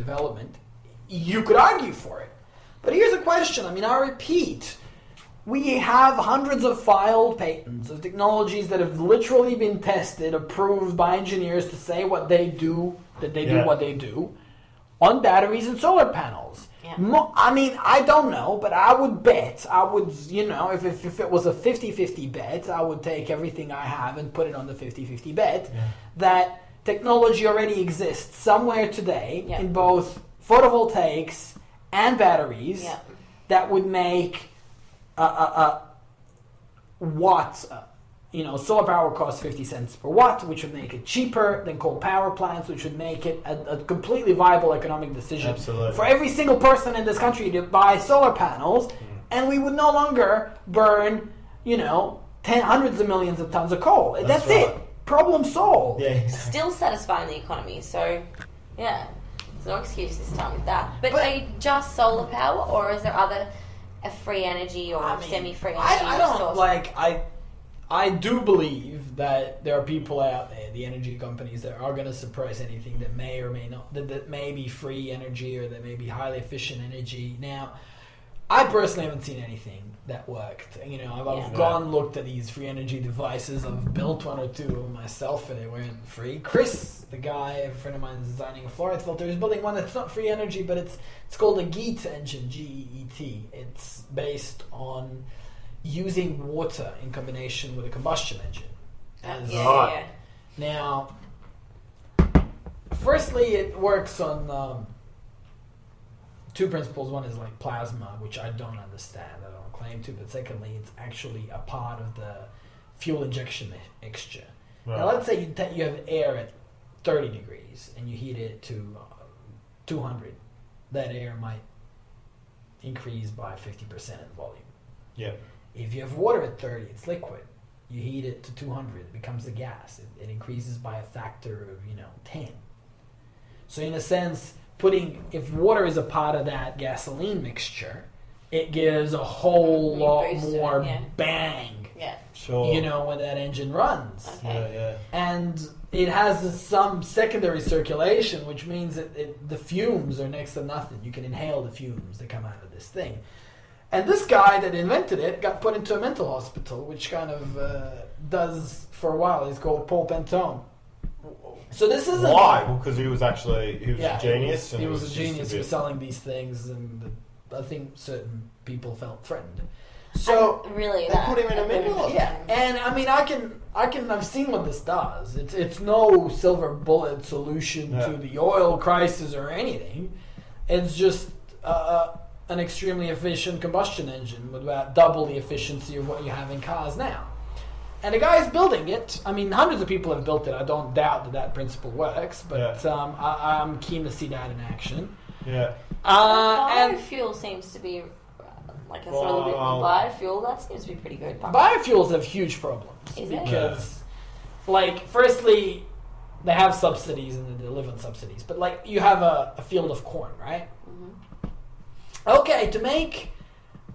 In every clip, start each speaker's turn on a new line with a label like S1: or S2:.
S1: development, you could argue for it. But here's a question. I mean, I repeat, we have hundreds of filed patents of technologies that have literally been tested, approved by engineers to say what they do, that they do what they do, on batteries and solar panels. Yeah. I mean, I don't know, but I would bet, if it was a 50-50 bet, I would take everything I have and put it on the 50-50 bet that technology already exists somewhere today in both photovoltaics and batteries that would make watts. Solar power costs 50 cents per watt, which would make it cheaper than coal power plants, which would make it a completely viable economic decision for every single person in this country to buy solar panels, and we would no longer burn, hundreds of millions of tons of coal. That's right. It. Problem solved.
S2: Yeah, exactly.
S3: Still satisfying the economy, so yeah, there's no excuse this time with that. But are you just solar power, or is there other free energy or semi-free energy?
S1: I don't I do believe that there are people out there, the energy companies, that are going to suppress anything that may or may not, that may be free energy or that may be highly efficient energy. Now, I personally haven't seen anything that worked. I've gone looked at these free energy devices. I've built one or two of them myself, and they weren't free. Chris, the guy, a friend of mine, is designing a fluoride filter. He's building one that's not free energy, but it's called a GEET engine, G-E-E-T. It's based on using water in combination with a combustion engine. Now, firstly, it works on two principles. One is like plasma, which I don't understand, I don't claim to, but secondly, it's actually a part of the fuel injection mixture. Right. Now, let's say you have air at 30 degrees and you heat it to 200. That air might increase by 50% in volume.
S2: Yeah.
S1: If you have water at 30, it's liquid. You heat it to 200, it becomes a gas. It increases by a factor of 10. So in a sense, if water is a part of that gasoline mixture, it gives a whole lot more bang.
S3: Yeah.
S2: Sure.
S1: When that engine runs.
S3: Okay.
S2: Yeah.
S1: And it has some secondary circulation, which means that the fumes are next to nothing. You can inhale the fumes that come out of this thing. And this guy that invented it got put into a mental hospital, which kind of does for a while. He's called Paul Pantone. So this isn't...
S2: Why? Well, because he was a genius.
S1: He was a genius for selling these things, and I think certain people felt threatened. So
S3: really,
S2: they put him in a mental hospital.
S1: Yeah, and I mean, I've seen what this does. It's no silver bullet solution to the oil crisis or anything. It's just an extremely efficient combustion engine with about double the efficiency of what you have in cars now. And the guy's building it. I mean, hundreds of people have built it. I don't doubt that principle works, but I'm keen to see that in action.
S2: Yeah.
S1: Biofuel
S3: seems to be like a little bit more biofuel. That seems to be pretty good.
S1: Biofuels have huge problems because, firstly, they have subsidies and they live on subsidies. But you have a field of corn, right? Mm-hmm. Okay, to make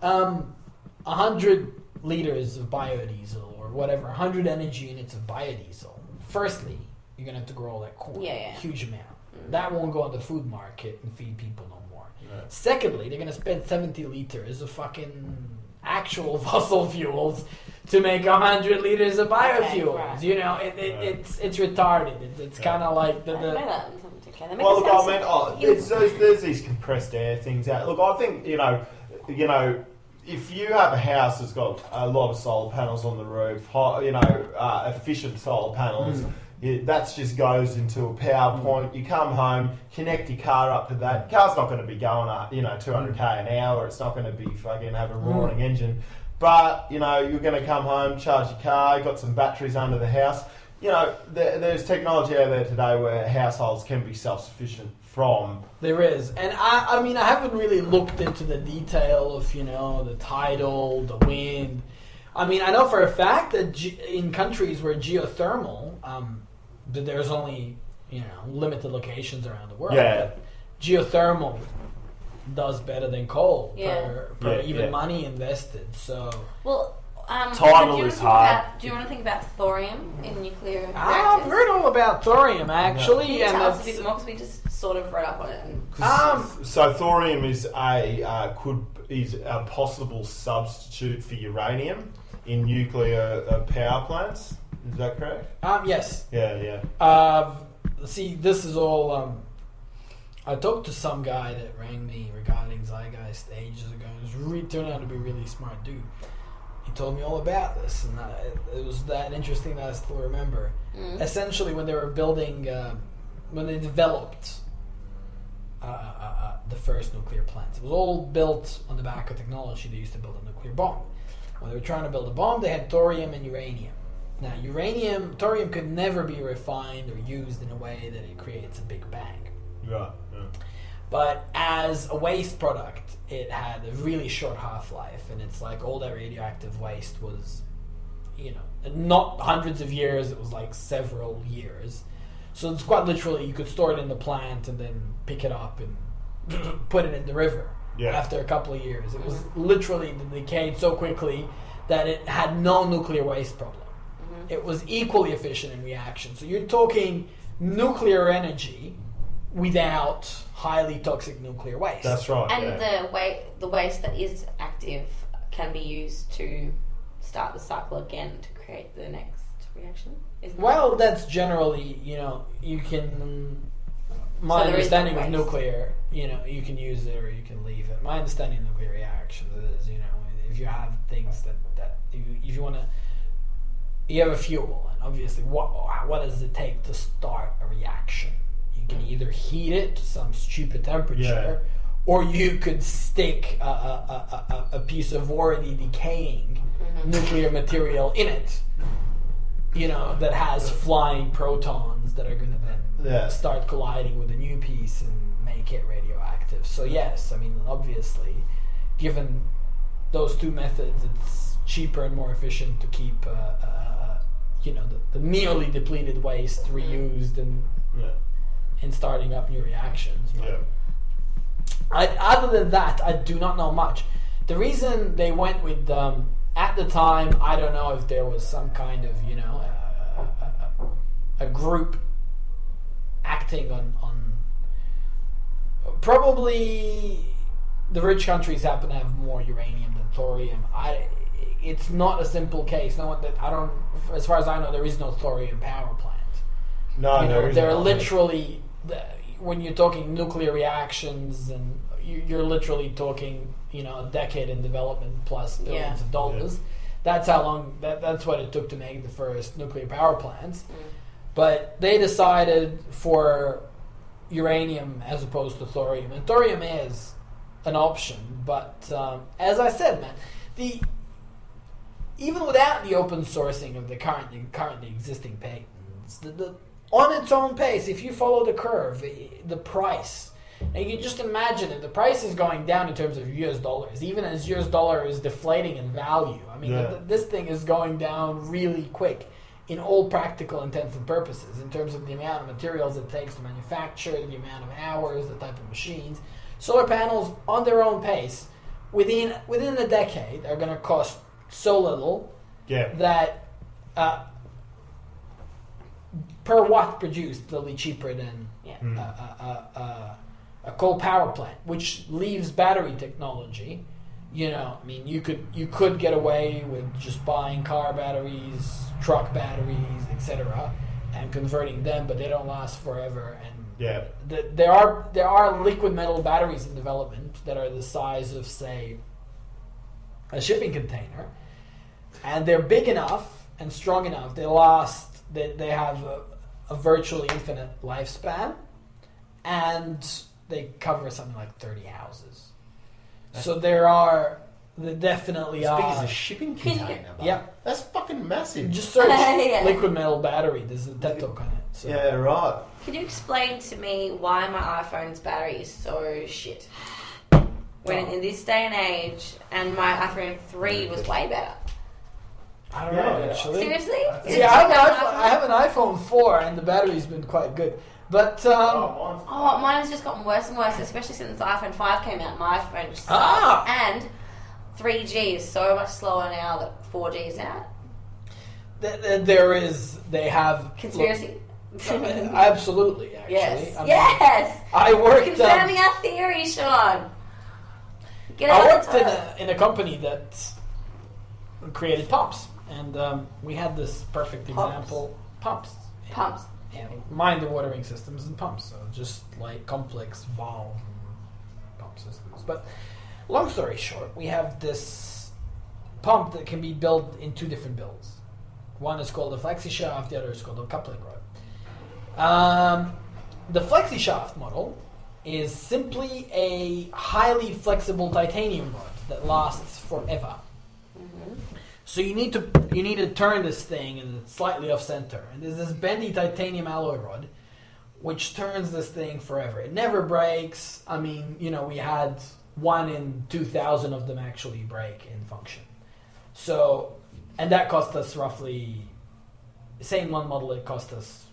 S1: 100 liters of biodiesel or whatever, 100 energy units of biodiesel. Firstly, you're gonna have to grow all that corn, huge amount. Mm-hmm. That won't go on the food market and feed people no more. Yeah. Secondly, they're gonna spend 70 liters of fucking actual fossil fuels to make 100 liters of biofuels. Okay, right. It's retarded. It's kind of like the.
S2: There's these compressed air things out. Look, I think if you have a house that's got a lot of solar panels on the roof, efficient solar panels. That just goes into a power point. You come home, connect your car up to that. Car's not going to be going up, 200k an hour. It's not going to be fucking have a roaring engine. But, you're going to come home, charge your car, you've got some batteries under the house. There's technology out there today where households can be self-sufficient from.
S1: There is. And I haven't really looked into the detail of, the tidal, the wind. I know for a fact that in countries where geothermal, that there's only, limited locations around the world.
S2: Yeah.
S1: But geothermal does better than coal per money invested. So,
S2: Title is hard.
S3: Do you want to think about thorium in nuclear reactors?
S1: I've heard all about thorium actually,
S3: Can you
S1: and
S3: tell us a
S1: it's,
S3: bit more, because we just sort of read up on it.
S2: So thorium is a possible substitute for uranium in nuclear power plants. Is that correct?
S1: yes.
S2: Yeah.
S1: See, this is all. I talked to some guy that rang me regarding Zeitgeist ages ago. He turned out to be a really smart dude. He told me all about this, and it was that interesting that I still remember. Essentially, when they were building, when they developed the first nuclear plants, it was all built on the back of technology they used to build a nuclear bomb. When they were trying to build a bomb, they had thorium and uranium. Now, thorium could never be refined or used in a way that it creates a big bang.
S2: Yeah.
S1: But as a waste product, it had a really short half-life, and it's like all that radioactive waste was, not hundreds of years, it was like several years. So it's quite literally, you could store it in the plant and then pick it up and put it in the river after a couple of years. It was literally decayed so quickly that it had no nuclear waste problem. It was equally efficient in reaction. So you're talking nuclear energy without highly toxic nuclear waste.
S2: That's right.
S3: And the waste that is active can be used to start the cycle again to create the next reaction.
S1: Well, that's generally, you can. My understanding of nuclear, you can use it or you can leave it. My understanding of nuclear reactions is, if you have things that if you want to. You have a fuel, and obviously, what does it take to start a reaction? You can either heat it to some stupid temperature, or you could stick a piece of already decaying nuclear material in it, that has flying protons that are going to then start colliding with a new piece and make it radioactive. So yes, obviously, given those two methods, it's cheaper and more efficient to keep the nearly depleted waste reused and in starting up new reactions. Other than that, I do not know much. The reason they went with at the time, I don't know if there was some kind of a group acting on probably the rich countries happen to have more uranium than thorium. It's not a simple case. As far as I know, there is no thorium power plant.
S2: No,
S1: there are literally, when you're talking nuclear reactions, and you're literally talking, a decade in development plus billions of dollars. Yeah. That's how long. That's what it took to make the first nuclear power plants. But they decided for uranium as opposed to thorium, and thorium is an option. But as I said, man, even without the open sourcing of the currently existing patents, on its own pace, if you follow the curve, the price, and you can just imagine it, the price is going down in terms of US dollars, even as US dollar is deflating in value. This thing is going down really quick in all practical intents and purposes, in terms of the amount of materials it takes to manufacture, the amount of hours, the type of machines. Solar panels, on their own pace, within a decade, are going to cost so little that per watt produced they'll be cheaper than a coal power plant, which leaves battery technology. You could get away with just buying car batteries, truck batteries, etc., and converting them, but they don't last forever. And there are liquid metal batteries in development that are the size of, say, a shipping container, and they're big enough and strong enough. They last. They have a virtually infinite lifespan, and they cover something like 30 houses. So there definitely
S2: as
S1: are.
S2: As big as a shipping container.
S1: Yeah,
S2: that's fucking massive.
S1: Just search liquid metal battery. There's a TED talk on it. So.
S2: Yeah, right.
S3: Can you explain to me why my iPhone's battery is so shit? When in this day and age, and my iPhone 3 was way better.
S1: I don't know, actually.
S3: Seriously?
S1: See, I have an iPhone 4, and the battery's been quite good. But
S3: mine has just gotten worse and worse, especially since the iPhone 5 came out. My iPhone just sucks. And 3G is so much slower now that 4G's out?
S1: There is. They have
S3: Conspiracy?
S1: Absolutely, actually.
S3: Yes.
S1: I mean,
S3: Yes!
S1: I worked.
S3: Confirming our theory, Sean. Get
S1: I
S3: on
S1: worked
S3: the
S1: in a company that created pumps, and we had this perfect example. Pumps.
S3: Pumps.
S1: Yeah, mind the watering systems and pumps. So just like complex valve pump systems. But long story short, we have this pump that can be built in two different builds. One is called a flexi shaft, the other is called a coupling rod. The flexi shaft model is simply a highly flexible titanium rod that lasts forever.
S3: Mm-hmm.
S1: So you need to turn this thing and it's slightly off center. And there's this bendy titanium alloy rod which turns this thing forever. It never breaks. I mean, we had 1 in 2,000 of them actually break in function. So, and that cost us roughly, same one model, it cost us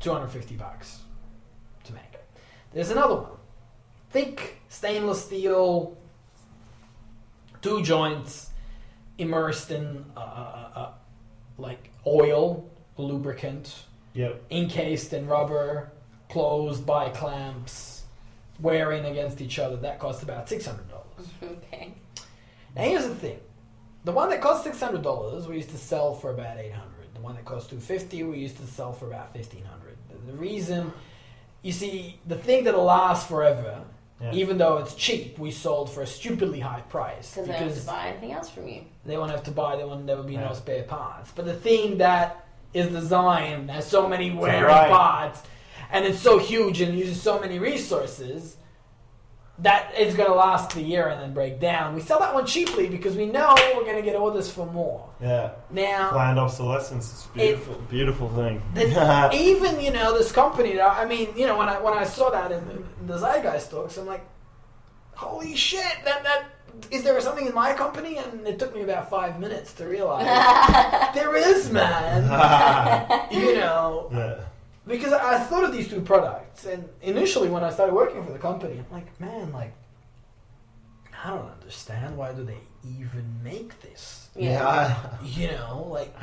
S1: $250 to make. There's another one. Thick stainless steel, 2 joints, immersed in like oil, lubricant,
S2: Yep.
S1: encased in rubber, closed by clamps, wearing against each other. That cost about $600.
S3: Okay.
S1: Now here's the thing. The one that cost $600 we used to sell for about $800. The one that cost $250 we used to sell for about $1,500. The reason, you see, the thing that'll last forever, even though it's cheap, we sold for a stupidly high price.
S3: Because they don't have to buy anything else from you.
S1: They won't have to buy, there will be no spare parts. But the thing that is designed, has so many wearing parts, and it's so huge and uses so many resources, that it's going to last a year and then break down. We sell that one cheaply because we know we're going to get orders for more.
S2: Yeah.
S1: Now,
S2: planned obsolescence is beautiful, beautiful thing.
S1: Even this company. I mean, when I saw that in the Zeitgeist talks, I'm like, holy shit! That is there something in my company? And it took me about 5 minutes to realize there is, man.
S2: Yeah.
S1: Because I thought of these two products, and initially when I started working for the company, I'm like, man, I don't understand, why do they even make this?
S2: Yeah.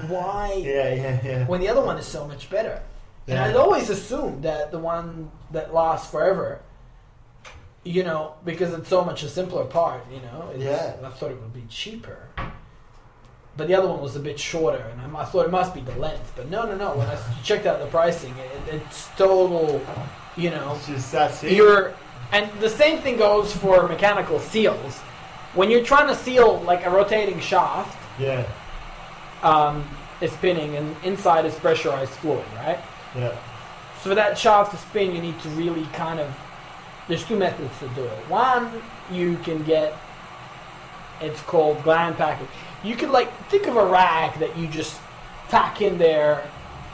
S1: Why?
S2: Yeah.
S1: When the other one is so much better. And I'd always assumed that the one that lasts forever, because it's so much a simpler part, I thought it would be cheaper. But the other one was a bit shorter, and I thought it must be the length. But no. When I checked out the pricing, it's total,
S2: It's just that's it.
S1: And the same thing goes for mechanical seals. When you're trying to seal like a rotating shaft, it's spinning, and inside is pressurized fluid, right?
S2: Yeah.
S1: So for that shaft to spin, you need to really there's 2 methods to do it. One, you can get, it's called gland packing. You could think of a rag that you just pack in there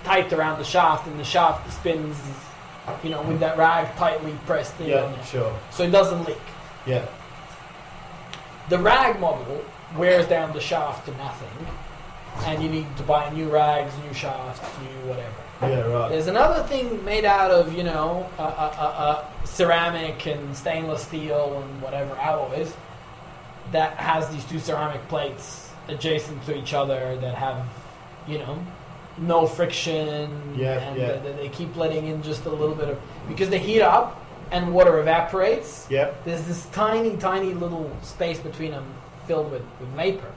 S1: tight around the shaft, and the shaft spins, with that rag tightly pressed in on it.
S2: Sure.
S1: So it doesn't leak.
S2: Yeah.
S1: The rag model wears down the shaft to nothing, and you need to buy new rags, new shafts, new whatever.
S2: Yeah, right.
S1: There's another thing made out of, ceramic and stainless steel and whatever alloys that has these 2 ceramic plates adjacent to each other that have, no friction. And they keep letting in just a little bit of, because they heat up and water evaporates.
S2: Yep.
S1: There's this tiny, tiny little space between them filled with vapor.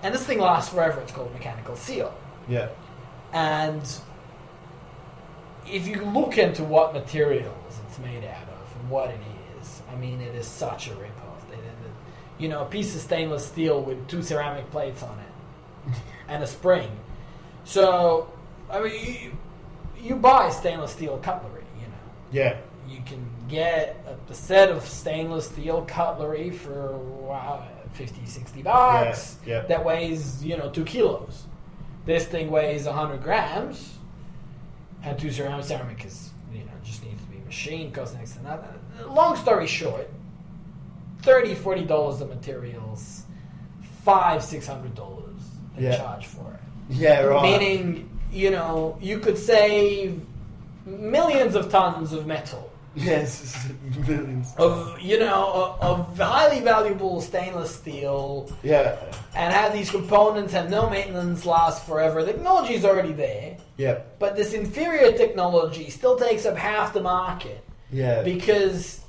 S1: And this thing lasts forever. It's called mechanical seal.
S2: Yeah.
S1: And if you look into what materials it's made out of and what it is, I mean, it is such a rip-off. A piece of stainless steel with 2 ceramic plates on it and a spring. So, I mean, you buy stainless steel cutlery,
S2: Yeah.
S1: You can get a set of stainless steel cutlery for $50-$60.
S2: Yeah.
S1: That weighs 2 kilos. This thing weighs 100 grams, and 2 ceramic is just needs to be machined, costs next to nothing. Long story short, $30-$40 of materials, $500-$600 they charge for it.
S2: Yeah, right.
S1: Meaning, you could save millions of tons of metal
S2: Yes, millions.
S1: of of highly valuable stainless steel,
S2: Yeah.
S1: and have these components have no maintenance, last forever. The technology is already there,
S2: Yep.
S1: but this inferior technology still takes up half the market
S2: Yeah.
S1: because